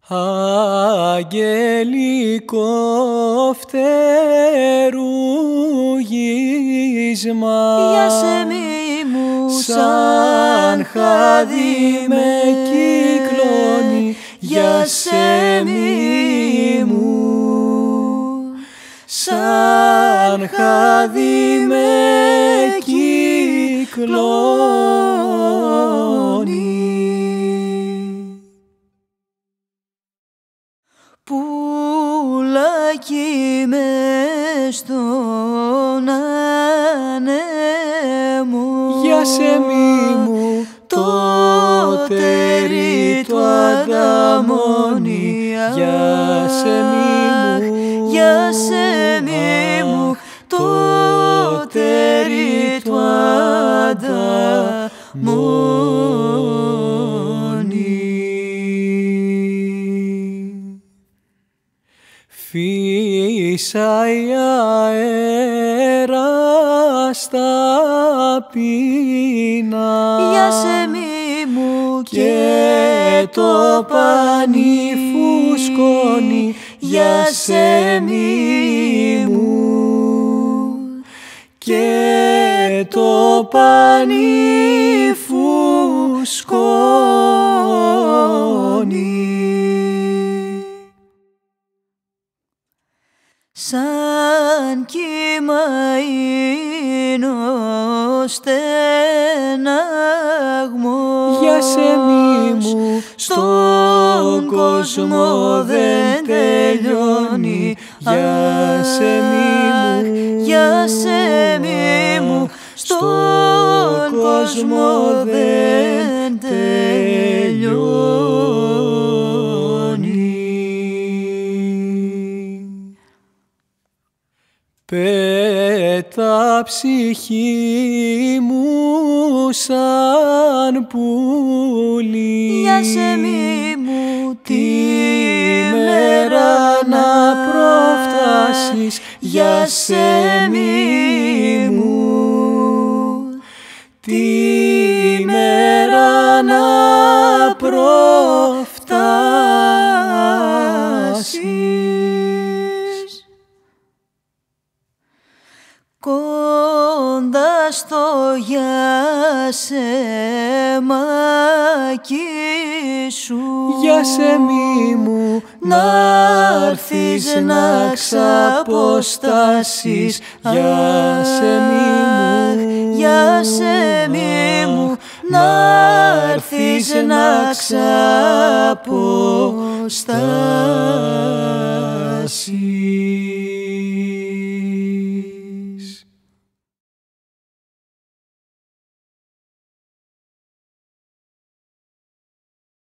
Αγγελικό φτερούγισμα για σεμί μου σαν χάδι με κυκλώνει, για σεμί μου σαν χάδι με κυκλώνει. Πουλάκι μες στον άνεμο, για σεμί μου το τέρι του ανταμώνει, για σεμί μου, για σεμί μου, το τέρι του ανταμώνει. Φύσαει αέρα στα πίνα, για σεμί μου και το πανί φουσκώνει, για σεμί μου και το πανί φουσκώνει. Σαν κύμα είναι ο στεναγμός, για σεμί μου στον κόσμο δεν τελειώνει, για σεμί μου, για σεμί μου, στον κόσμο δεν τελειώνει. Πέτα ψυχή μου σαν πουλί, για σεμί μου τη μέρα να προφτάσεις, για σεμί μου τη μέρα να προφτάσεις. Κοντά στο γιασεμάκι σου, για σεμί μου να'ρθεις να ξαποστάσεις, για σεμί μου, για σεμί μου, να'ρθεις να ξαποστάσεις.